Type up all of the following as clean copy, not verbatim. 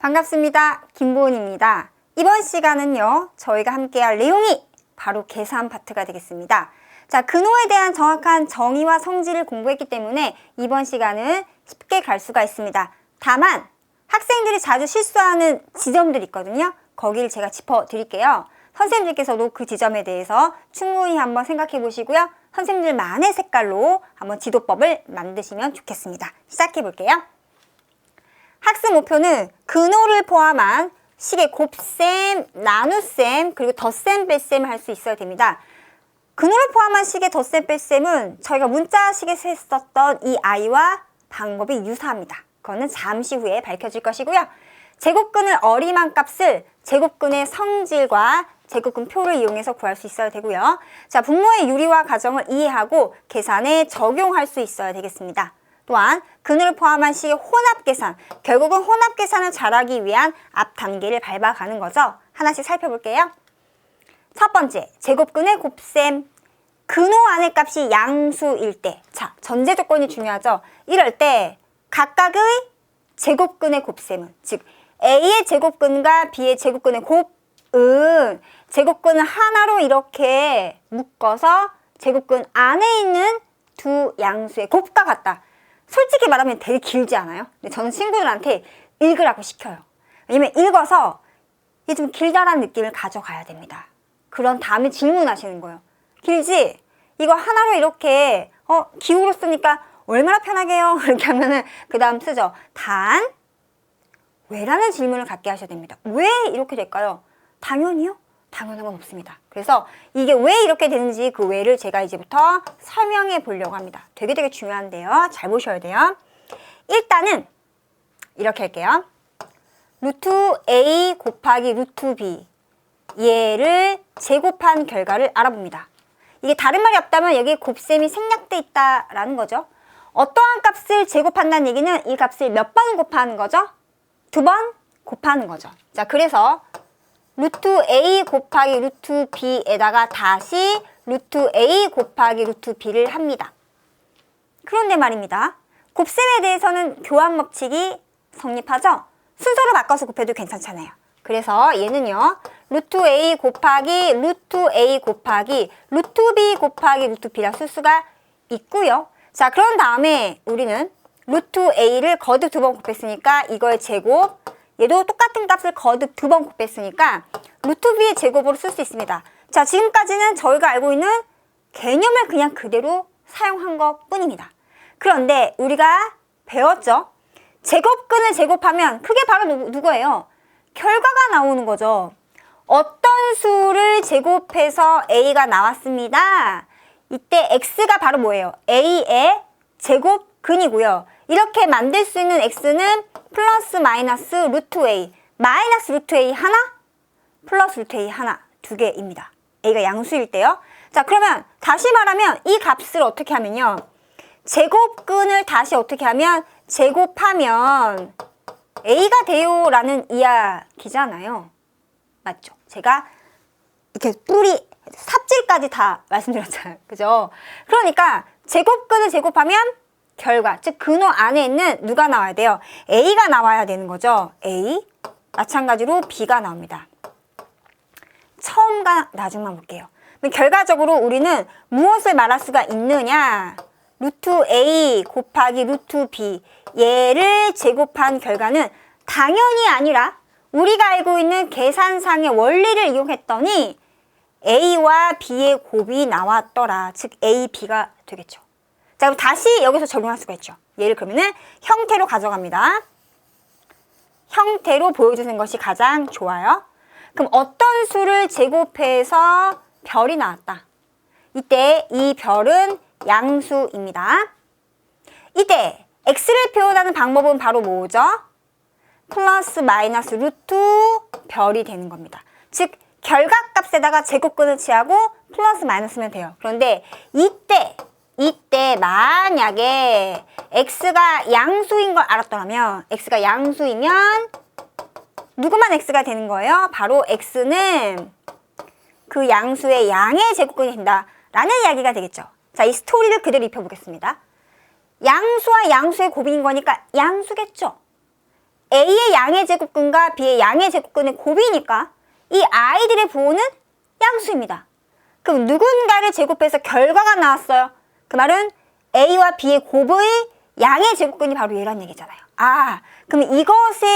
반갑습니다. 김보은입니다. 이번 시간은요, 저희가 함께할 내용이 바로 계산 파트가 되겠습니다. 자, 근호에 대한 정확한 정의와 성질을 공부했기 때문에 이번 시간은 쉽게 갈 수가 있습니다. 다만 학생들이 자주 실수하는 지점들이 있거든요. 거기를 제가 짚어드릴게요. 선생님들께서도 그 지점에 대해서 충분히 한번 생각해 보시고요. 선생님들만의 색깔로 한번 지도법을 만드시면 좋겠습니다. 시작해 볼게요. 학습 목표는 근호를 포함한 식의 곱셈, 나눗셈, 그리고 덧셈, 뺄셈을 할 수 있어야 됩니다. 근호를 포함한 식의 덧셈, 뺄셈은 저희가 문자식에서 했었던 이 아이와 방법이 유사합니다. 그거는 잠시 후에 밝혀질 것이고요. 제곱근을 어림한 값을 제곱근의 성질과 제곱근 표를 이용해서 구할 수 있어야 되고요. 자, 분모의 유리와 가정을 이해하고 계산에 적용할 수 있어야 되겠습니다. 또한 근호를 포함한 식의 혼합계산, 결국은 혼합계산을 잘하기 위한 앞 단계를 밟아가는 거죠. 하나씩 살펴볼게요. 첫 번째, 제곱근의 곱셈. 근호 안의 값이 양수일 때, 자, 전제 조건이 중요하죠. 이럴 때 각각의 제곱근의 곱셈은, 즉 A의 제곱근과 B의 제곱근의 곱은 제곱근을 하나로 이렇게 묶어서 제곱근 안에 있는 두 양수의 곱과 같다. 솔직히 말하면 되게 길지 않아요? 근데 저는 친구들한테 읽으라고 시켜요. 왜냐면 읽어서 이게 좀 길다라는 느낌을 가져가야 됩니다. 그런 다음에 질문하시는 거예요. 길지? 이거 하나로 이렇게 기호로 쓰니까 얼마나 편하게요? 이렇게 하면은 그 다음 쓰죠. 단, 왜라는 질문을 갖게 하셔야 됩니다. 왜 이렇게 될까요? 당연히요? 당연한 건 없습니다. 그래서 이게 왜 이렇게 되는지 그 왜를 제가 이제부터 설명해 보려고 합니다. 되게 중요한데요. 잘 보셔야 돼요. 일단은 이렇게 할게요. 루트 A 곱하기 루트 B, 얘를 제곱한 결과를 알아봅니다. 이게 다른 말이 없다면 여기 곱셈이 생략돼 있다라는 거죠. 어떠한 값을 제곱한다는 얘기는 이 값을 몇 번 곱하는 거죠? 2번 곱하는 거죠. 자, 그래서 루트 A 곱하기 루트 B에다가 다시 루트 A 곱하기 루트 B를 합니다. 그런데 말입니다. 곱셈에 대해서는 교환 법칙이 성립하죠? 순서를 바꿔서 곱해도 괜찮잖아요. 그래서 얘는요, 루트 A 곱하기 루트 A 곱하기 루트 B 곱하기 루트 B라 쓸 수가 있고요. 자, 그런 다음에 우리는 루트 A를 거듭 2번 곱했으니까 이거의 제곱, 얘도 똑같은 값을 거듭 2번 곱했으니까 루트 B의 제곱으로 쓸 수 있습니다. 자, 지금까지는 저희가 알고 있는 개념을 그냥 그대로 사용한 것 뿐입니다. 그런데 우리가 배웠죠? 제곱근을 제곱하면 그게 바로 누구예요? 결과가 나오는 거죠. 어떤 수를 제곱해서 A가 나왔습니다. 이때 X가 바로 뭐예요? A의 제곱근이고요. 이렇게 만들 수 있는 X는 플러스 마이너스 루트 A, 마이너스 루트 A 하나, 플러스 루트 A 하나, 두 개입니다. A가 양수일 때요. 자, 그러면 다시 말하면 이 값을 어떻게 하면요. 제곱근을 다시 어떻게 하면 제곱하면 A가 돼요 라는 이야기잖아요. 맞죠? 제가 이렇게 뿌리, 삽질까지 다 말씀드렸잖아요. 그죠? 그러니까 제곱근을 제곱하면 결과, 즉 근호 안에 있는 누가 나와야 돼요? A가 나와야 되는 거죠. A, 마찬가지로 B가 나옵니다. 처음과 나중만 볼게요. 그럼 결과적으로 우리는 무엇을 말할 수가 있느냐? 루트 A 곱하기 루트 B, 얘를 제곱한 결과는 당연히 아니라 우리가 알고 있는 계산상의 원리를 이용했더니 A와 B의 곱이 나왔더라. 즉 A, B가 되겠죠. 자, 그럼 다시 여기서 적용할 수가 있죠. 얘를 그러면은 형태로 가져갑니다. 형태로 보여주는 것이 가장 좋아요. 그럼 어떤 수를 제곱해서 별이 나왔다. 이때 이 별은 양수입니다. 이때 x를 표현하는 방법은 바로 뭐죠? 플러스 마이너스 루트 별이 되는 겁니다. 즉 결과값에다가 제곱근을 취하고 플러스 마이너스면 돼요. 그런데 이때 만약에 x가 양수인 걸 알았더라면, x가 양수이면 누구만 x가 되는 거예요? 바로 x는 그 양수의 양의 제곱근이 된다 라는 이야기가 되겠죠. 자, 이 스토리를 그대로 입혀보겠습니다. 양수와 양수의 곱인 거니까 양수겠죠. A의 양의 제곱근과 B의 양의 제곱근의 곱이니까 이 아이들의 부호는 양수입니다. 그럼 누군가를 제곱해서 결과가 나왔어요. 그 말은 A와 B의 곱의 양의 제곱근이 바로 얘란 얘기잖아요. 아, 그럼 이것에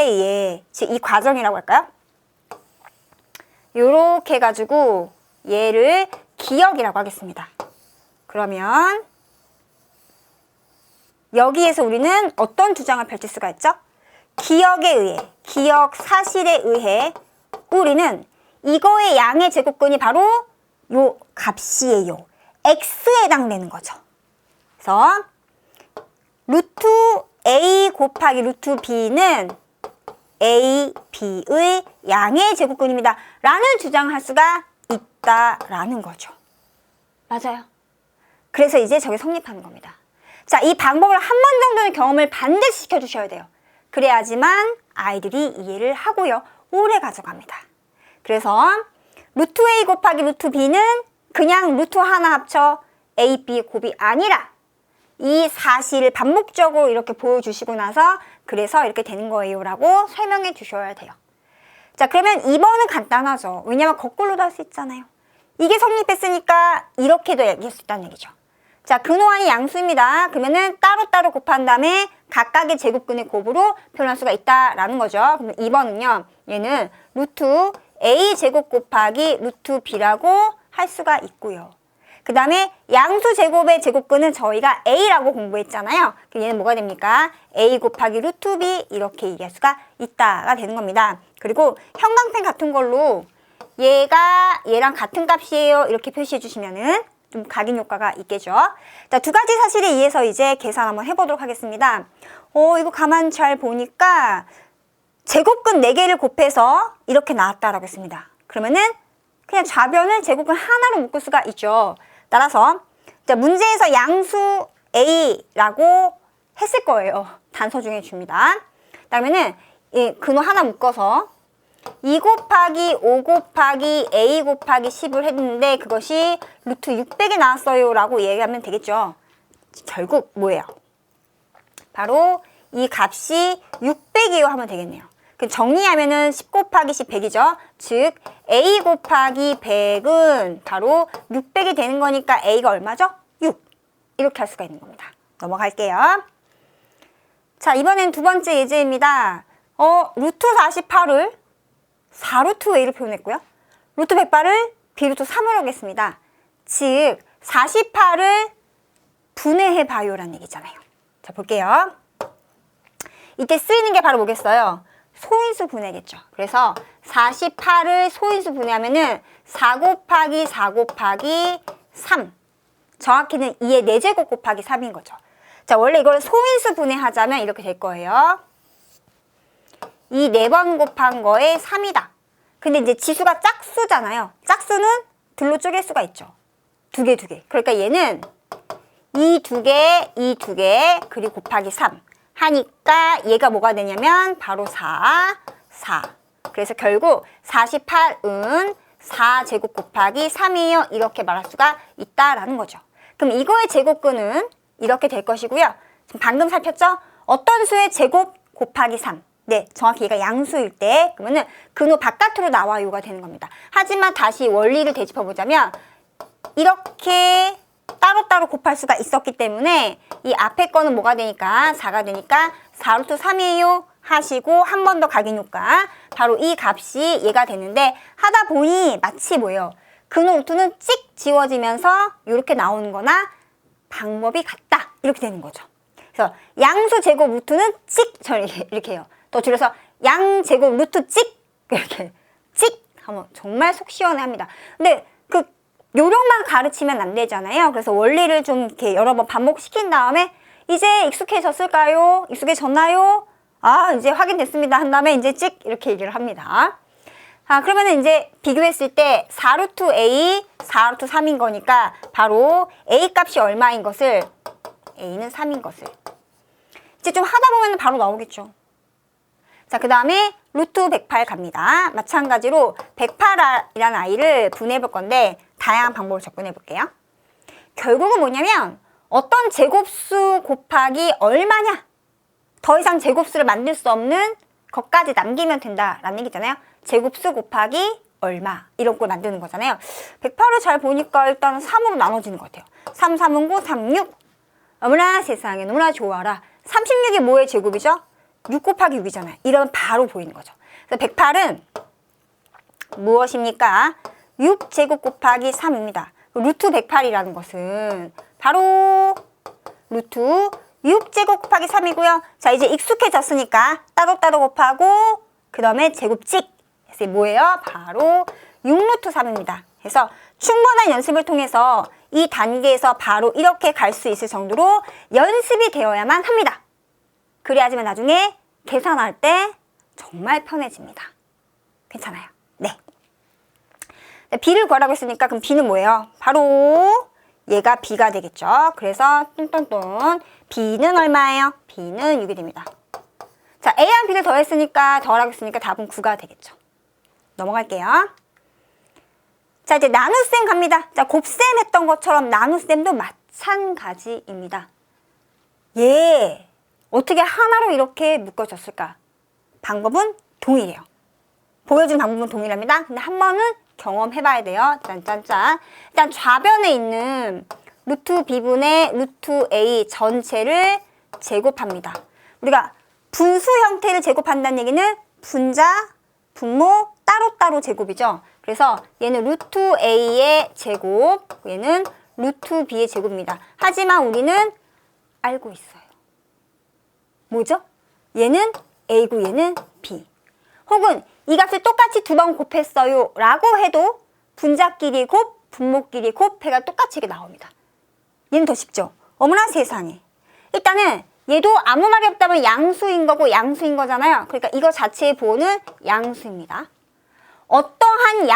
의해 이 과정이라고 할까요? 요렇게 해가지고 얘를 기역이라고 하겠습니다. 그러면 여기에서 우리는 어떤 주장을 펼칠 수가 있죠? 기역에 의해, 기역 사실에 의해 우리는 이거의 양의 제곱근이 바로 요 값이에요. x에 해당되는 거죠. 그래서 루트 a 곱하기 루트 b는 a, b의 양의 제곱근입니다. 라는 주장을 할 수가 있다라는 거죠. 맞아요. 그래서 이제 저게 성립하는 겁니다. 자, 이 방법을 한 번 정도는 경험을 반드시 시켜주셔야 돼요. 그래야지만 아이들이 이해를 하고요. 오래 가져갑니다. 그래서 루트 a 곱하기 루트 b는 그냥 루트 하나 합쳐 a, b의 곱이 아니라 이 사실을 반복적으로 이렇게 보여주시고 나서 그래서 이렇게 되는 거예요 라고 설명해 주셔야 돼요. 자, 그러면 2번은 간단하죠. 왜냐면 거꾸로도 할 수 있잖아요. 이게 성립했으니까 이렇게도 얘기할 수 있다는 얘기죠. 자, 근호환이 양수입니다. 그러면은 따로따로 곱한 다음에 각각의 제곱근의 곱으로 표현할 수가 있다라는 거죠. 그럼 2번은요. 얘는 루트 a 제곱 곱하기 루트 b라고 할 수가 있고요. 그 다음에 양수 제곱의 제곱근은 저희가 a라고 공부했잖아요. 그럼 얘는 뭐가 됩니까? a 곱하기 루트 b 이렇게 얘기할 수가 있다가 되는 겁니다. 그리고 형광펜 같은 걸로 얘가 얘랑 같은 값이에요 이렇게 표시해 주시면은 좀 각인 효과가 있겠죠. 자, 두 가지 사실에 의해서 이제 계산 한번 해보도록 하겠습니다. 이거 가만 잘 보니까 제곱근 4개를 곱해서 이렇게 나왔다라고 했습니다. 그러면은 그냥 좌변을 제곱근 하나로 묶을 수가 있죠. 따라서 자, 문제에서 양수 A라고 했을 거예요. 단서 중에 줍니다. 그다음에는 이 근호 하나 묶어서 2 곱하기 5 곱하기 a 곱하기 10을 했는데 그것이 루트 600이 나왔어요 라고 얘기하면 되겠죠. 결국 뭐예요? 바로 이 값이 600이요 하면 되겠네요. 정리하면은 10 곱하기 10 100이죠. 즉 a 곱하기 100은 바로 600이 되는 거니까 a가 얼마죠? 6. 이렇게 할 수가 있는 겁니다. 넘어갈게요. 자, 이번엔 두 번째 예제입니다. 루트 48을 4루트 a로 표현했고요. 루트 108을 b루트 3으로 하겠습니다. 즉 48을 분해해봐요 라는 얘기잖아요. 자, 볼게요. 이때 쓰이는 게 바로 뭐겠어요? 소인수 분해겠죠. 그래서 48을 소인수 분해하면은 4 곱하기 4 곱하기 3. 정확히는 2의 4제곱 곱하기 3인 거죠. 자, 원래 이걸 소인수 분해하자면 이렇게 될 거예요. 이 4번 곱한 거에 3이다. 근데 이제 지수가 짝수잖아요. 짝수는 둘로 쪼갤 수가 있죠. 2개, 2개. 그러니까 얘는 이 2개, 이 2개, 그리고 곱하기 3. 하니까 얘가 뭐가 되냐면 바로 4. 그래서 결국 48은 4제곱 곱하기 3이에요. 이렇게 말할 수가 있다라는 거죠. 그럼 이거의 제곱근은 이렇게 될 것이고요. 지금 방금 살폈죠? 어떤 수의 제곱 곱하기 3. 네, 정확히 얘가 양수일 때 그러면은 근호 바깥으로 나와요가 되는 겁니다. 하지만 다시 원리를 되짚어보자면 이렇게 따로따로 곱할 수가 있었기 때문에 이 앞에 거는 뭐가 되니까 4가 되니까 4루트 3이에요 하시고 한 번 더 각인 효과 바로 이 값이 얘가 되는데 하다 보니 마치 뭐예요? 근호 루트는 찍 지워지면서 이렇게 나오는 거나 방법이 같다 이렇게 되는 거죠. 그래서 양수 제곱 루트는 찍 이렇게 해요. 더 줄여서 양 제곱 루트 찍 이렇게 찍 하면 정말 속 시원해합니다. 근데 그 요령만 가르치면 안 되잖아요. 그래서 원리를 좀 이렇게 여러 번 반복시킨 다음에 이제 익숙해졌을까요? 익숙해졌나요? 아, 이제 확인됐습니다. 한 다음에 이제 찍 이렇게 얘기를 합니다. 그러면 이제 비교했을 때 4루트 a, 4루트 3인 거니까 바로 a 값이 얼마인 것을 a는 3인 것을 이제 좀 하다 보면 바로 나오겠죠. 자, 그 다음에 루트 108 갑니다. 마찬가지로 108이라는 아이를 분해해 볼 건데 다양한 방법을 접근해 볼게요. 결국은 뭐냐면 어떤 제곱수 곱하기 얼마냐 더 이상 제곱수를 만들 수 없는 것까지 남기면 된다라는 얘기잖아요. 제곱수 곱하기 얼마 이런 걸 만드는 거잖아요. 108을 잘 보니까 일단 3으로 나눠지는 것 같아요. 3, 3은 9, 36. 어머나 세상에 너무나 좋아라. 36이 뭐의 제곱이죠? 6 곱하기 6이잖아요. 이러면 바로 보이는 거죠. 그래서 108은 무엇입니까? 6제곱 곱하기 3입니다. 루트 108이라는 것은 바로 루트 6제곱 곱하기 3이고요. 자, 이제 익숙해졌으니까 따로따로 곱하고 그 다음에 제곱찍. 그래서 뭐예요? 바로 6루트 3입니다. 그래서 충분한 연습을 통해서 이 단계에서 바로 이렇게 갈 수 있을 정도로 연습이 되어야만 합니다. 그래야지만 나중에 계산할 때 정말 편해집니다. 괜찮아요. 네. b를 구하라고 했으니까 그럼 b는 뭐예요? 바로 얘가 b가 되겠죠. 그래서 뚠뚠뚠 b는 얼마예요? b는 6이 됩니다. 자, a랑 b를 더했으니까 더하라고 했으니까 답은 9가 되겠죠. 넘어갈게요. 자, 이제 나눗셈 갑니다. 자, 곱셈 했던 것처럼 나눗셈도 마찬가지입니다. 얘 어떻게 하나로 이렇게 묶어졌을까? 방법은 동일해요. 보여준 방법은 동일합니다. 근데 한 번은 경험해봐야 돼요. 짠짠짠. 일단 좌변에 있는 루트 b분의 루트 a 전체를 제곱합니다. 우리가 분수 형태를 제곱한다는 얘기는 분자, 분모 따로따로 제곱이죠. 그래서 얘는 루트 a의 제곱, 얘는 루트 b의 제곱입니다. 하지만 우리는 알고 있어요. 뭐죠? 얘는 a고 얘는 b. 혹은 이 값을 똑같이 두 번 곱했어요 라고 해도 분자끼리 곱, 분모끼리 곱해가 똑같이 이게 나옵니다. 얘는 더 쉽죠? 어머나 세상에. 일단은 얘도 아무 말이 없다면 양수인 거고 양수인 거잖아요. 그러니까 이거 자체의 보호는 양수입니다. 어떠한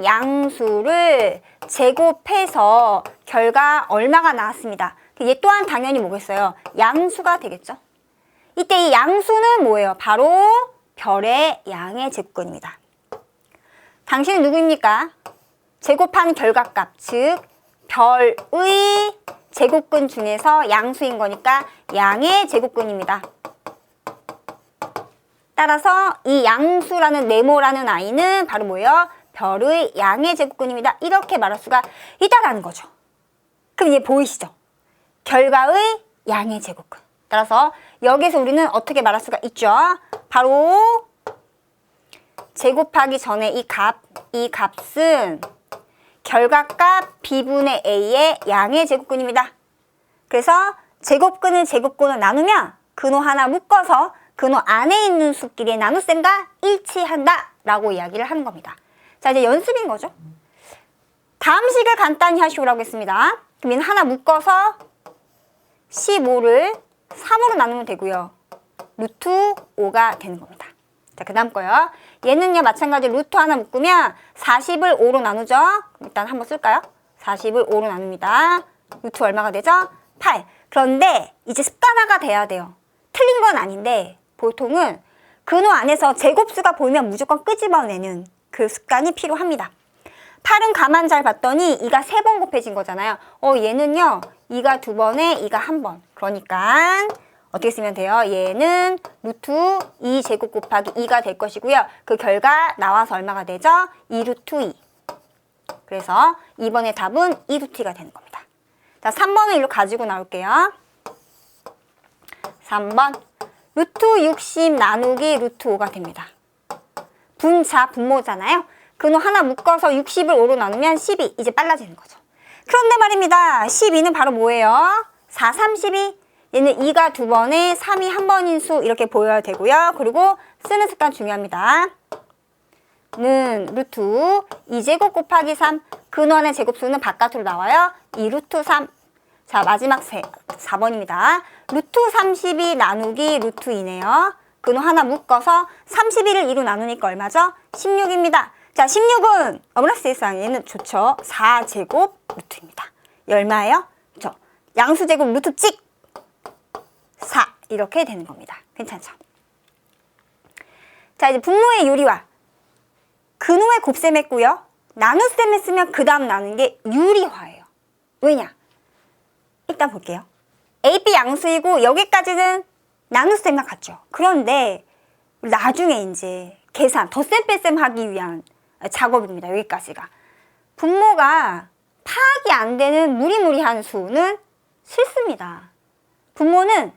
양수를 제곱해서 결과 얼마가 나왔습니다. 얘 또한 당연히 뭐겠어요? 양수가 되겠죠. 이때 이 양수는 뭐예요? 바로 별의 양의 제곱근입니다. 당신은 누구입니까? 제곱한 결과값, 즉 별의 제곱근 중에서 양수인 거니까 양의 제곱근입니다. 따라서 이 양수라는 네모라는 아이는 바로 뭐예요? 별의 양의 제곱근입니다. 이렇게 말할 수가 있다라는 거죠. 그럼 얘 보이시죠? 결과의 양의 제곱근. 따라서 여기서 우리는 어떻게 말할 수가 있죠? 바로 제곱하기 전에 이 값은 결과값 b분의 a의 양의 제곱근입니다. 그래서 제곱근을 나누면 근호 하나 묶어서 근호 안에 있는 수끼리의 나눗셈과 일치한다 라고 이야기를 하는 겁니다. 자, 이제 연습인 거죠. 다음 식을 간단히 하시오라고 했습니다. 그럼 얘는 하나 묶어서 15를 3으로 나누면 되고요. 루트 5가 되는 겁니다. 자, 그 다음 거요. 얘는요, 마찬가지로 루트 하나 묶으면 40을 5로 나누죠. 일단 한번 쓸까요? 40을 5로 나눕니다. 루트 얼마가 되죠? 8. 그런데 이제 습관화가 돼야 돼요. 틀린 건 아닌데 보통은 근호 안에서 제곱수가 보이면 무조건 끄집어내는 그 습관이 필요합니다. 8은 가만 잘 봤더니 2가 3번 곱해진 거잖아요. 얘는요, 2가 2번에 2가 1번. 그러니까 어떻게 쓰면 돼요? 얘는 루트 2제곱 곱하기 2가 될 것이고요. 그 결과 나와서 얼마가 되죠? 2루트 2. 그래서 2번의 답은 2루트 2가 되는 겁니다. 자, 3번을 일로 가지고 나올게요. 3번 루트 60 나누기 루트 5가 됩니다. 분모잖아요. 근호 하나 묶어서 60을 5로 나누면 12. 이제 빨라지는 거죠. 그런데 말입니다. 12는 바로 뭐예요? 4, 32. 얘는 2가 2번에 3이 1번인 수 이렇게 보여야 되고요. 그리고 쓰는 습관 중요합니다. 는 루트 2제곱 곱하기 3. 근호 안의 제곱수는 바깥으로 나와요. 2루트 3. 자, 마지막 4번입니다. 루트 32 나누기 루트 2네요. 근호 하나 묶어서 31을 2로 나누니까 얼마죠? 16입니다. 자, 16은 어머나 세상에 얘는 좋죠. 4제곱 루트입니다. 얼마예요? 그렇죠. 양수제곱 루트 찍 4 이렇게 되는 겁니다. 괜찮죠? 자, 이제 분모의 유리화. 근호의 곱셈 했고요. 나눗셈 했으면 그 다음 나눈 게 유리화예요. 왜냐? 일단 볼게요. AB 양수이고 여기까지는 나눗셈과 같죠. 그런데 나중에 이제 계산, 덧셈 뺄셈 하기 위한 작업입니다. 여기까지가. 분모가 파악이 안 되는 무리무리한 수는 싫습니다. 분모는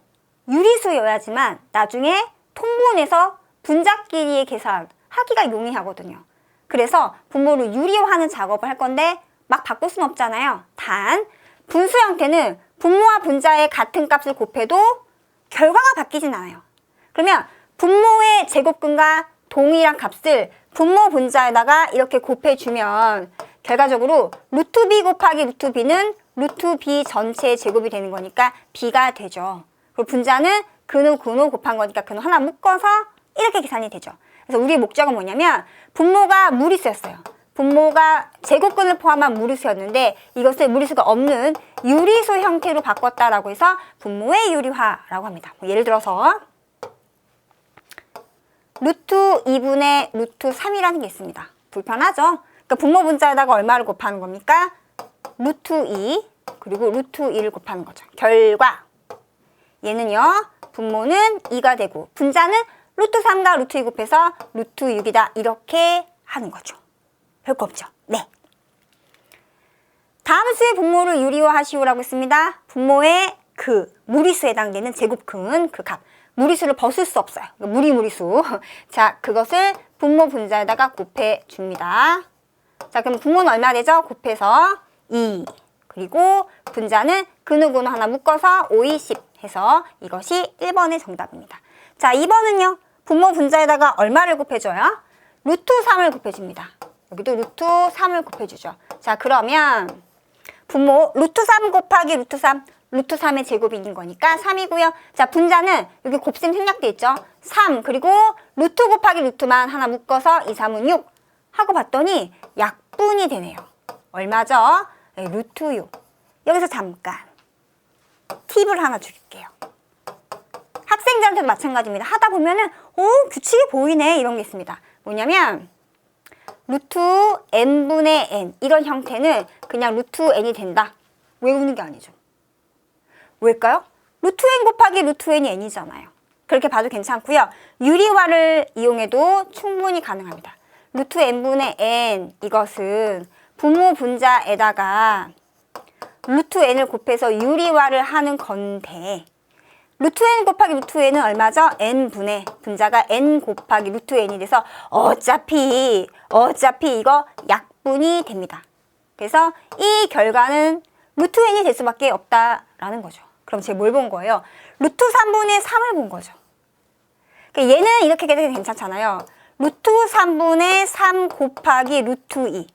유리수여야지만 나중에 통분해서 분자끼리의 계산하기가 용이하거든요. 그래서 분모를 유리화하는 작업을 할 건데 막 바꿀 수는 없잖아요. 단 분수 형태는 분모와 분자의 같은 값을 곱해도 결과가 바뀌진 않아요. 그러면 분모의 제곱근과 동일한 값을 분모 분자에다가 이렇게 곱해주면 결과적으로 루트 b 곱하기 루트 b는 루트 b 전체의 제곱이 되는 거니까 b가 되죠. 그리고 분자는 근호 곱한 거니까 근호 하나 묶어서 이렇게 계산이 되죠. 그래서 우리의 목적은 뭐냐면 분모가 무리수였어요. 분모가 제곱근을 포함한 무리수였는데 이것을 무리수가 없는 유리수 형태로 바꿨다라고 해서 분모의 유리화라고 합니다. 예를 들어서 루트 2분의 루트 3이라는 게 있습니다. 불편하죠? 그러니까 분모 분자에다가 얼마를 곱하는 겁니까? 루트 2 그리고 루트 2를 곱하는 거죠. 결과 얘는요. 분모는 2가 되고 분자는 루트 3과 루트 2 곱해서 루트 6이다. 이렇게 하는 거죠. 별거 없죠. 네. 다음 수의 분모를 유리화하시오라고 했습니다. 분모의 그 무리수에 해당되는 제곱근 그 값. 무리수를 벗을 수 없어요. 무리수. 자, 그것을 분모 분자에다가 곱해줍니다. 자, 그럼 분모는 얼마 되죠? 곱해서 2. 그리고 분자는 근호 하나 묶어서 5, 2, 10 해서 이것이 1번의 정답입니다. 자, 2번은요. 분모 분자에다가 얼마를 곱해줘요? 루트 3을 곱해줍니다. 여기도 루트 3을 곱해주죠. 자, 그러면 분모 루트 3 곱하기 루트 3, 루트 3의 제곱이 있는 거니까 3이고요. 자, 분자는 여기 곱셈 생략돼 있죠. 3 그리고 루트 곱하기 루트만 하나 묶어서 2, 3은 6 하고 봤더니 약분이 되네요. 얼마죠? 네, 루트 6. 여기서 잠깐 팁을 하나 드릴게요. 학생들한테도 마찬가지입니다. 하다 보면은 규칙이 보이네 이런 게 있습니다. 뭐냐면 루트 n분의 n 이런 형태는 그냥 루트 n이 된다. 외우는 게 아니죠. 왜일까요? 루트 n 곱하기 루트 n이 n이잖아요. 그렇게 봐도 괜찮고요. 유리화를 이용해도 충분히 가능합니다. 루트 n분의 n 이것은 분모 분자에다가 루트 n을 곱해서 유리화를 하는 건데 루트 n 곱하기 루트 n은 얼마죠? n분의 분자가 n 곱하기 루트 n이 돼서 어차피 이거 약분이 됩니다. 그래서 이 결과는 루트 n이 될 수밖에 없다라는 거죠. 그럼 제가 뭘 본 거예요? 루트 3분의 3을 본 거죠. 그러니까 얘는 이렇게 해도 괜찮잖아요. 루트 3분의 3 곱하기 루트 2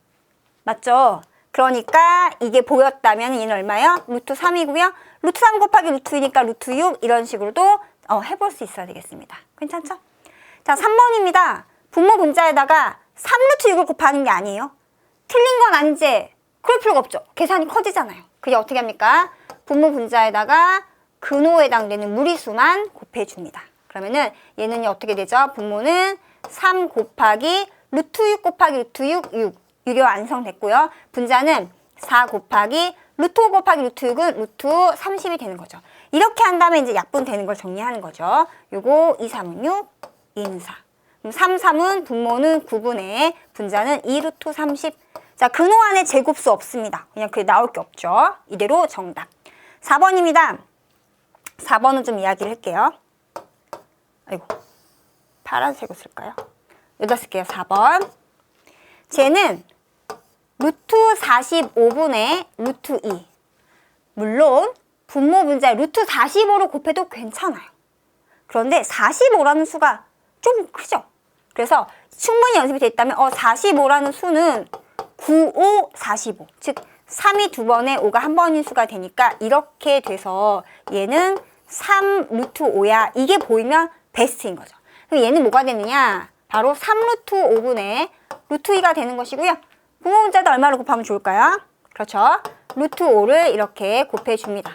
맞죠? 그러니까 이게 보였다면 얘는 얼마예요? 루트 3이고요. 루트 3 곱하기 루트 2니까 루트 6 이런 식으로도 해볼 수 있어야 되겠습니다. 괜찮죠? 자, 3번입니다. 분모 분자에다가 3루트 6을 곱하는 게 아니에요. 틀린 건 아닌지 그럴 필요가 없죠. 계산이 커지잖아요. 그게 어떻게 합니까? 분모 분자에다가 근호에 해당되는 무리수만 곱해줍니다. 그러면은 얘는 어떻게 되죠? 분모는 3 곱하기 루트 6 곱하기 루트 6 유료 완성됐고요. 분자는 4 곱하기 루트 5 곱하기 루트 6은 루트 30이 되는 거죠. 이렇게 한 다음에 이제 약분 되는 걸 정리하는 거죠. 요거 2, 3은 6, 2는 4. 그럼 3, 3은 분모는 9분의 분자는 2 루트 30. 자, 근호 안에 제곱수 없습니다. 그냥 그게 나올 게 없죠. 이대로 정답. 4번입니다. 4번은 좀 이야기를 할게요. 아이고, 파란색을 쓸까요? 여기다 쓸게요. 4번. 쟤는 루트 45분의 루트 2. 물론 분모 분자에 루트 45로 곱해도 괜찮아요. 그런데 45라는 수가 좀 크죠? 그래서 충분히 연습이 돼 있다면 45라는 수는 9, 5, 45. 즉 3이 두 번에 5가 한 번인 수가 되니까 이렇게 돼서 얘는 3 루트 5야. 이게 보이면 베스트인 거죠. 그럼 얘는 뭐가 되느냐? 바로 3 루트 5분의 루트 2가 되는 것이고요. 분모 분자도 얼마로 곱하면 좋을까요? 그렇죠. 루트 5를 이렇게 곱해줍니다.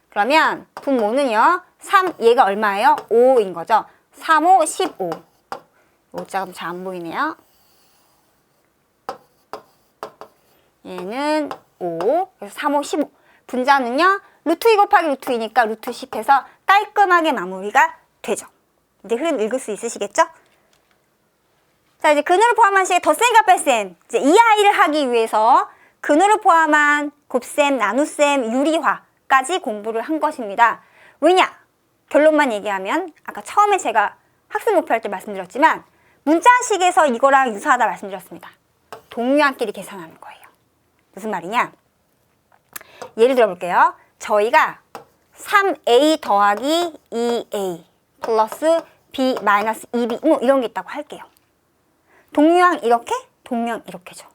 그러면 분모는요. 3, 얘가 얼마예요? 5인 거죠. 3, 5, 15. 오자가 잘 안 보이네요. 얘는 5. 그래서 3, 5, 15. 분자는요. 루트 2 곱하기 루트 2니까 루트 10 해서 깔끔하게 마무리가 되죠. 이제 흐름 읽을 수 있으시겠죠? 자, 이제 근호를 포함한 식의 덧셈과 뺄셈. 이제 이 아이를 하기 위해서 근호를 포함한 곱셈, 나눗셈, 유리화까지 공부를 한 것입니다. 왜냐? 결론만 얘기하면 아까 처음에 제가 학습 목표 할 때 말씀드렸지만 문자식에서 이거랑 유사하다 말씀드렸습니다. 동류항끼리 계산하는 거예요. 무슨 말이냐? 예를 들어 볼게요. 저희가 3a 더하기 2a 플러스 b 마이너스 2b 뭐 이런 게 있다고 할게요. 동류항 이렇게, 동류항 이렇게죠.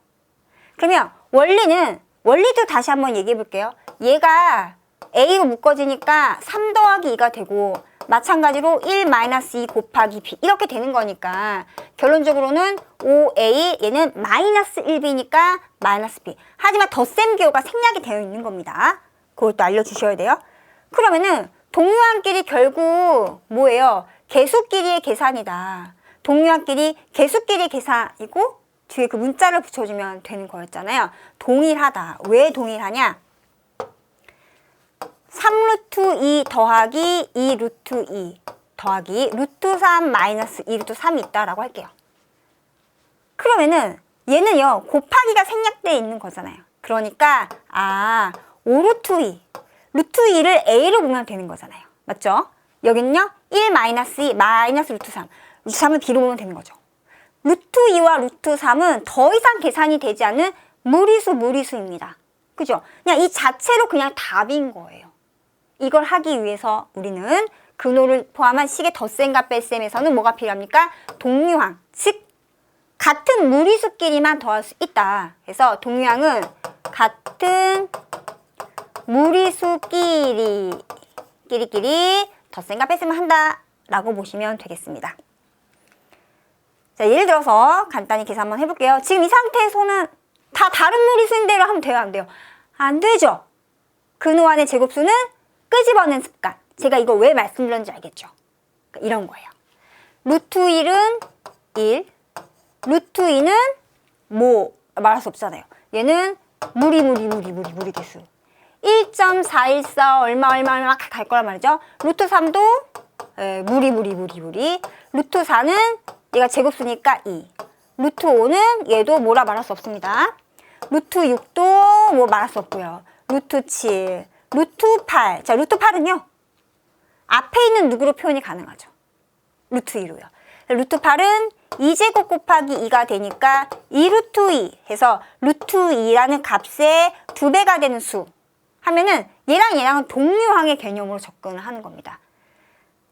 그러면 원리도 다시 한번 얘기해 볼게요. 얘가 a로 묶어지니까 3 더하기 2가 되고 마찬가지로 1 마이너스 2 곱하기 b 이렇게 되는 거니까 결론적으로는 5a 얘는 마이너스 1b니까 마이너스 b. 하지만 덧셈 기호가 생략이 되어 있는 겁니다. 그것도 알려주셔야 돼요. 그러면은 동류항끼리 결국 뭐예요? 개수끼리의 계산이다. 동류항끼리 개수끼리의 계산이고 뒤에 그 문자를 붙여주면 되는 거였잖아요. 동일하다. 왜 동일하냐? 3루트 2 더하기 2루트 2 더하기 루트 3 마이너스 2루트 3이 있다라고 할게요. 그러면은 얘는요 곱하기가 생략되어 있는 거잖아요. 그러니까 5루트 2 루트 2를 a로 보면 되는 거잖아요. 맞죠? 여기는요 1 마이너스 2 마이너스 루트 3 루트 3을 b로 보면 되는 거죠. 루트 2와 루트 3은 더 이상 계산이 되지 않는 무리수입니다. 그죠? 그냥 이 자체로 그냥 답인 거예요. 이걸 하기 위해서 우리는 근호를 포함한 식의 덧셈과 뺄셈에서는 뭐가 필요합니까? 동류항, 즉 같은 무리수끼리만 더할 수 있다. 그래서 동류항은 같은 무리수끼리 덧셈과 뺄셈을 한다라고 보시면 되겠습니다. 자, 예를 들어서 간단히 계산 한번 해볼게요. 지금 이 상태에서는 다 다른 무리수인 대로 하면 돼요, 안 돼요? 안 되죠. 근호 안의 제곱수는 끄집어낸 습관. 제가 이거 왜 말씀드렸는지 알겠죠? 그러니까 이런 거예요. 루트 1은 1, 루트 2는 뭐 말할 수 없잖아요. 얘는 무리 개수. 1.414 얼마 갈 거란 말이죠. 루트 3도 무리. 루트 4는 얘가 제곱수니까 2. 루트 5는 얘도 뭐라 말할 수 없습니다. 루트 6도 뭐 말할 수 없고요. 루트 7, 루트 8. 자, 루트 8은요. 앞에 있는 누구로 표현이 가능하죠. 루트 2로요. 루트 8은 2제곱 곱하기 2가 되니까 2루트 2 해서 루트 2라는 값의 2배가 되는 수 하면은 얘랑은 동류항의 개념으로 접근을 하는 겁니다.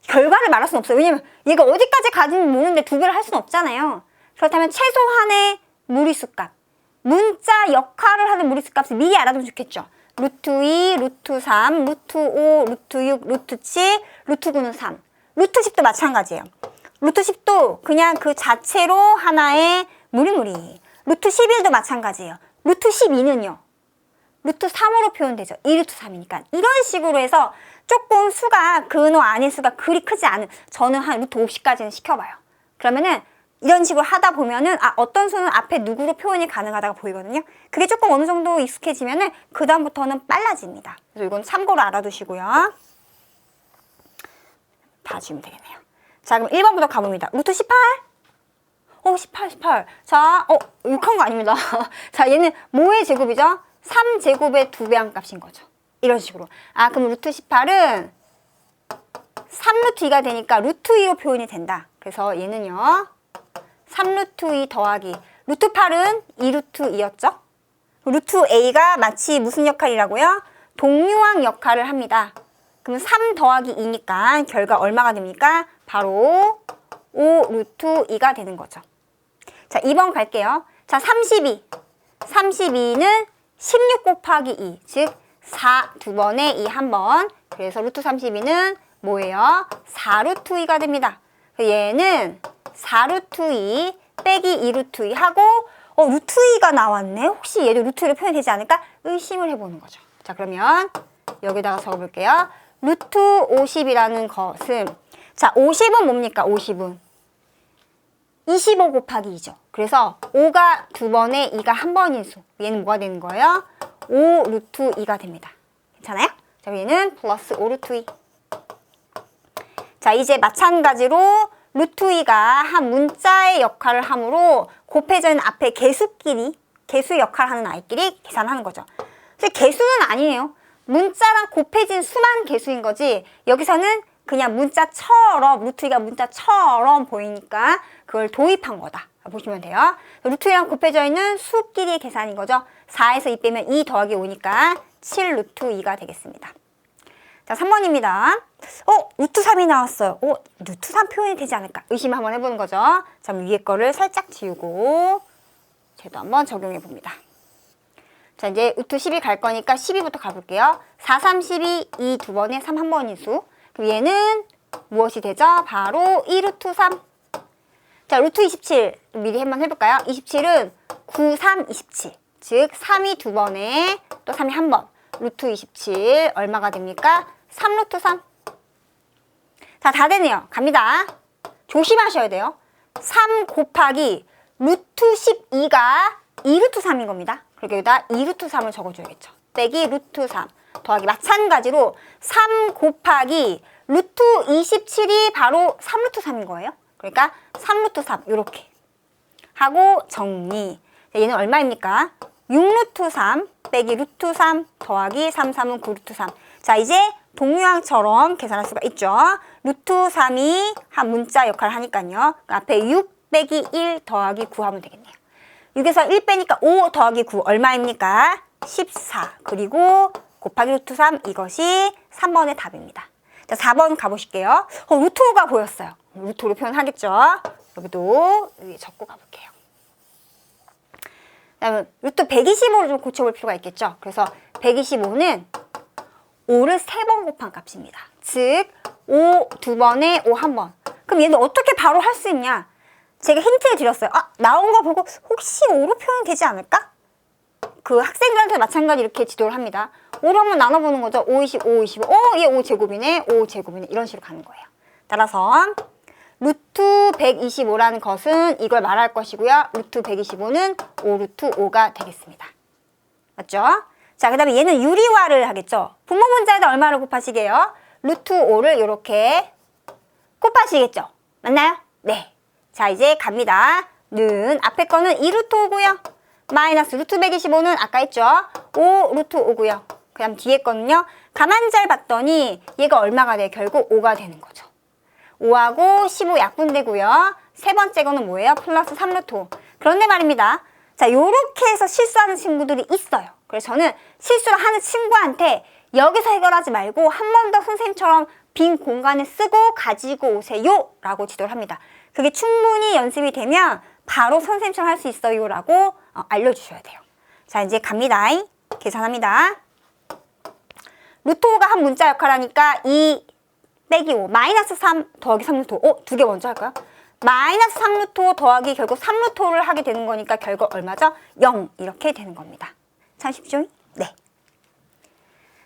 결과를 말할 수는 없어요. 왜냐면 얘가 어디까지 가지는 모르는데 2배를 할 수는 없잖아요. 그렇다면 최소한의 무리수값, 문자 역할을 하는 무리수값을 미리 알아두면 좋겠죠. 루트 2, 루트 3, 루트 5, 루트 6, 루트 7, 루트 9는 3. 루트 10도 마찬가지예요. 루트 10도 그냥 그 자체로 하나의 무리. 루트 11도 마찬가지예요. 루트 12는요. 루트 3으로 표현되죠. 2루트 3이니까. 이런 식으로 해서 조금 수가 근호 안의 수가 그리 크지 않은, 저는 한 루트 50까지는 시켜봐요. 그러면은 이런 식으로 하다 보면은 어떤 수는 앞에 누구로 표현이 가능하다고 보이거든요. 그게 조금 어느 정도 익숙해지면은 그 다음부터는 빨라집니다. 그래서 이건 참고로 알아두시고요. 봐주면 되겠네요. 자, 그럼 1번부터 가봅니다. 루트 18? 18. 자, 6한 거 아닙니다. 자, 얘는 뭐의 제곱이죠? 3제곱의 2배 한 값인 거죠. 이런 식으로. 그럼 루트 18은 3루트 2가 되니까 루트 2로 표현이 된다. 그래서 얘는요. 3루트 2 더하기 루트 8은 2루트 2였죠? 루트 A가 마치 무슨 역할이라고요? 동류항 역할을 합니다. 그럼 3 더하기 2니까 결과 얼마가 됩니까? 바로 5루트 2가 되는 거죠. 자, 2번 갈게요. 자, 32는 16 곱하기 2, 즉 4 두 번에 2 한 번. 그래서 루트 32는 뭐예요? 4루트 2가 됩니다. 얘는 4루트 2 빼기 2루트 2 하고 루트 2가 나왔네? 혹시 얘도 루트 2로 표현되지 않을까? 의심을 해보는 거죠. 자, 그러면 여기다가 적어볼게요. 루트 50이라는 것은, 자, 50은 뭡니까? 50은 25 곱하기 2죠. 그래서 5가 두 번에 2가 한 번인 수. 얘는 뭐가 되는 거예요? 5루트 2가 됩니다. 괜찮아요? 자, 얘는 플러스 5루트 2. 자, 이제 마찬가지로 루트 2가 한 문자의 역할을 하므로 곱해져 있는 앞에 개수끼리, 개수 역할을 하는 아이끼리 계산하는 거죠. 근데 개수는 아니에요. 문자랑 곱해진 수만 개수인 거지, 여기서는 그냥 문자처럼, 루트 2가 문자처럼 보이니까 그걸 도입한 거다 보시면 돼요. 루트 2랑 곱해져 있는 수끼리의 계산인 거죠. 4에서 2 빼면 2 더하기 5니까 7 루트 2가 되겠습니다. 자, 3번입니다. 루트 3이 나왔어요. 루트 3 표현이 되지 않을까? 의심 한번 해보는 거죠. 자, 위에 거를 살짝 지우고 쟤도 한번 적용해 봅니다. 자, 이제 루트 10이 갈 거니까 12부터 가볼게요. 4, 3, 12, 2 두 번에 3 한 번인 수. 그럼 얘는 무엇이 되죠? 바로 2 루트 3. 자, 루트 27 미리 한번 해볼까요? 27은 9, 3, 27. 즉 3이 두 번에 또 3이 한 번. 루트 27 얼마가 됩니까? 3 루트 3. 자, 다 되네요. 갑니다. 조심하셔야 돼요. 3 곱하기 루트 12가 2 루트 3인 겁니다. 그러니까 여기다 2 루트 3을 적어줘야겠죠. 빼기 루트 3 더하기 마찬가지로 3 곱하기 루트 27이 바로 3 루트 3인 거예요. 그러니까 3 루트 3 이렇게 하고 정리. 자, 얘는 얼마입니까? 6 루트 3 빼기 루트 3 더하기 3, 3은 9 루트 3. 자, 이제 동유항처럼 계산할 수가 있죠. 루트 3이 한 문자 역할을 하니까요. 앞에 6 빼기 1 더하기 9 하면 되겠네요. 6에서 1 빼니까 5 더하기 9 얼마입니까? 14. 그리고 곱하기 루트 3 이것이 3번의 답입니다. 자, 4번 가보실게요. 루트 5가 보였어요. 루트 5로 표현하겠죠. 여기도 여기 적고 가볼게요. 그다음에 루트 125를 좀 고쳐볼 필요가 있겠죠. 그래서 125는 5를 3번 곱한 값입니다. 즉 5 두 번에 5 한 번. 그럼 얘는 어떻게 바로 할 수 있냐? 제가 힌트를 드렸어요. 나온 거 보고 혹시 5로 표현이 되지 않을까? 그 학생들한테 마찬가지 이렇게 지도를 합니다. 5로 한번 나눠보는 거죠. 5, 20, 5, 25. 얘 5제곱이네. 5제곱이네. 이런 식으로 가는 거예요. 따라서 루트 125라는 것은 이걸 말할 것이고요. 루트 125는 5 루트 5가 되겠습니다. 맞죠? 자, 그 다음에 얘는 유리화를 하겠죠. 분모 분자에다 얼마를 곱하시게요? 루트 5를 이렇게 곱하시겠죠. 맞나요? 네. 자, 이제 갑니다. 는 앞에 거는 2 루트 5고요. 마이너스 루트 125는 아까 했죠. 5 루트 5고요. 그 다음 뒤에 거는요. 가만 잘 봤더니 얘가 얼마가 돼요? 결국 5가 되는 거죠. 5하고 15 약분되고요. 세 번째 거는 뭐예요? 플러스 3 루트 5. 그런데 말입니다. 자, 요렇게 해서 실수하는 친구들이 있어요. 그래서 저는 실수를 하는 친구한테 여기서 해결하지 말고 한 번 더 선생님처럼 빈 공간에 쓰고 가지고 오세요 라고 지도를 합니다. 그게 충분히 연습이 되면 바로 선생님처럼 할 수 있어요 라고 알려주셔야 돼요. 자, 이제 갑니다. 계산합니다. 루트 5가 한 문자 역할 하니까 2 빼기 5 마이너스 3 더하기 3 루트 5. 두 개 먼저 할까요? 마이너스 3 루트 5 더하기 결국 3 루트 5를 하게 되는 거니까 결국 얼마죠? 0 이렇게 되는 겁니다. 참 쉽죠? 네.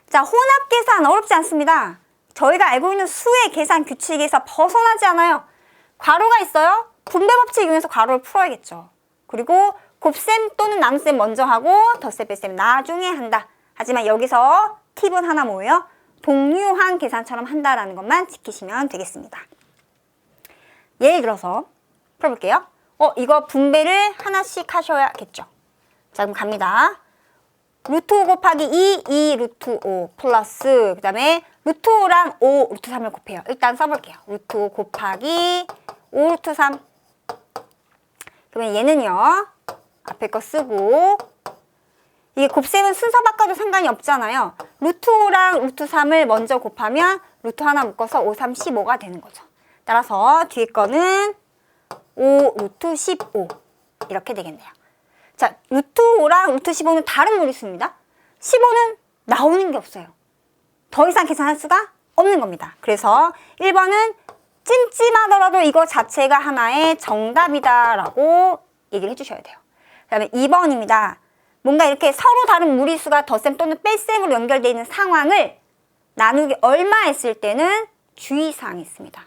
자, 혼합 계산 어렵지 않습니다. 저희가 알고 있는 수의 계산 규칙에서 벗어나지 않아요. 괄호가 있어요. 분배 법칙 이용해서 괄호를 풀어야겠죠. 그리고 곱셈 또는 나눗셈 먼저 하고 덧셈 뺄셈 나중에 한다. 하지만 여기서 팁은 하나 뭐예요? 동유항 계산처럼 한다라는 것만 지키시면 되겠습니다. 예를 들어서 풀어볼게요. 이거 분배를 하나씩 하셔야겠죠. 자, 그럼 갑니다. 루트 5 곱하기 2 루트 5 플러스 그 다음에 루트 5랑 5 루트 3을 곱해요. 일단 써볼게요. 루트 5 곱하기 5 루트 3. 그러면 얘는요. 앞에 거 쓰고 이게 곱셈은 순서 바꿔도 상관이 없잖아요. 루트 5랑 루트 3을 먼저 곱하면 루트 하나 묶어서 5, 3, 15가 되는 거죠. 따라서 뒤에 거는 5 루트 15 이렇게 되겠네요. 자, 루트 5랑 루트 15는 다른 무리수입니다. 15는 나오는 게 없어요. 더 이상 계산할 수가 없는 겁니다. 그래서 1번은 찜찜하더라도 이거 자체가 하나의 정답이다라고 얘기를 해주셔야 돼요. 그 다음에 2번입니다. 뭔가 이렇게 서로 다른 무리수가 덧셈 또는 뺄셈으로 연결되어 있는 상황을 나누기 얼마 했을 때는 주의사항이 있습니다.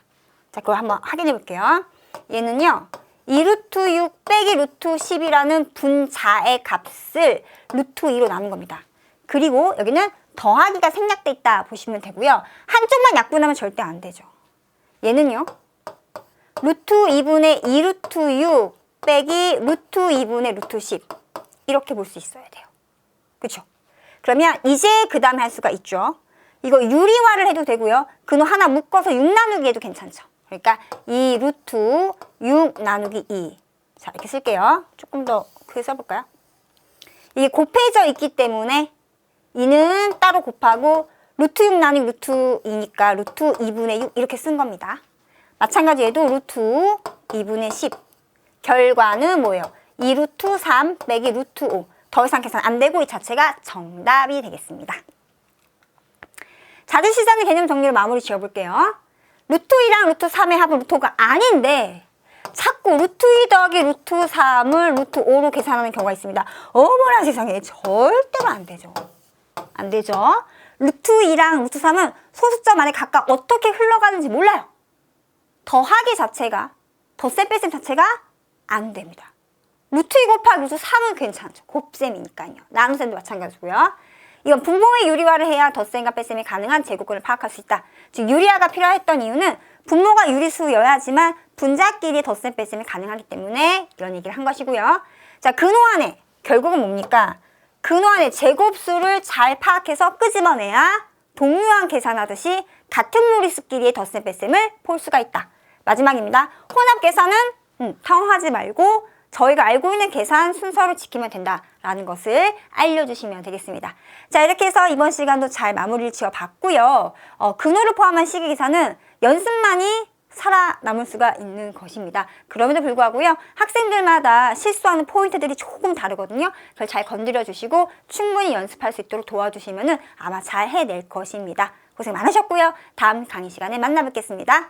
자, 그걸 한번 확인해 볼게요. 얘는요. 2 루트 6 빼기 루트 10이라는 분자의 값을 루트 2로 나눈 겁니다. 그리고 여기는 더하기가 생략돼 있다 보시면 되고요. 한쪽만 약분하면 절대 안 되죠. 얘는요. 루트 2분의 2 루트 6 빼기 루트 2분의 루트 10 이렇게 볼 수 있어야 돼요. 그쵸? 그러면 이제 그 다음에 할 수가 있죠. 이거 유리화를 해도 되고요. 근호 하나 묶어서 6 나누기 해도 괜찮죠. 그러니까 2 루트 6 나누기 2. 자, 이렇게 쓸게요. 조금 더 크게 써볼까요? 이게 곱해져 있기 때문에 2는 따로 곱하고 루트 6 나누기 루트 2니까 루트 2분의 6 이렇게 쓴 겁니다. 마찬가지로 루트 2분의 10. 결과는 뭐예요? 2 루트 3 빼기 루트 5. 더 이상 계산 안 되고 이 자체가 정답이 되겠습니다. 자주시장의 개념 정리를 마무리 지어볼게요. 루트 2랑 루트 3의 합은 루트 5가 아닌데 자꾸 루트 2 더하기 루트 3을 루트 5로 계산하는 경우가 있습니다. 어머나 세상에, 절대로 안 되죠. 안 되죠. 루트 2랑 루트 3은 소수점 안에 각각 어떻게 흘러가는지 몰라요. 더하기 자체가, 덧셈 뺄셈 자체가 안 됩니다. 루트 2 곱하기 루트 3은 괜찮죠. 곱셈이니까요. 나눗셈도 마찬가지고요. 이건 분모의 유리화를 해야 덧셈과 뺄셈이 가능한 제곱근을 파악할 수 있다. 즉 유리화가 필요했던 이유는 분모가 유리수여야지만 분자끼리 덧셈 뺄셈이 가능하기 때문에 이런 얘기를 한 것이고요. 자, 근호 안에 결국은 뭡니까? 근호 안에 제곱수를 잘 파악해서 끄집어내야 동류항 계산하듯이 같은 무리수끼리의 덧셈 뺄셈을 볼 수가 있다. 마지막입니다. 혼합 계산은 당황하지 말고 저희가 알고 있는 계산 순서를 지키면 된다라는 것을 알려주시면 되겠습니다. 자, 이렇게 해서 이번 시간도 잘 마무리를 지어봤고요. 근호를 포함한 식이계산은 연습만이 살아남을 수가 있는 것입니다. 그럼에도 불구하고요. 학생들마다 실수하는 포인트들이 조금 다르거든요. 그걸 잘 건드려 주시고 충분히 연습할 수 있도록 도와주시면 아마 잘 해낼 것입니다. 고생 많으셨고요. 다음 강의 시간에 만나 뵙겠습니다.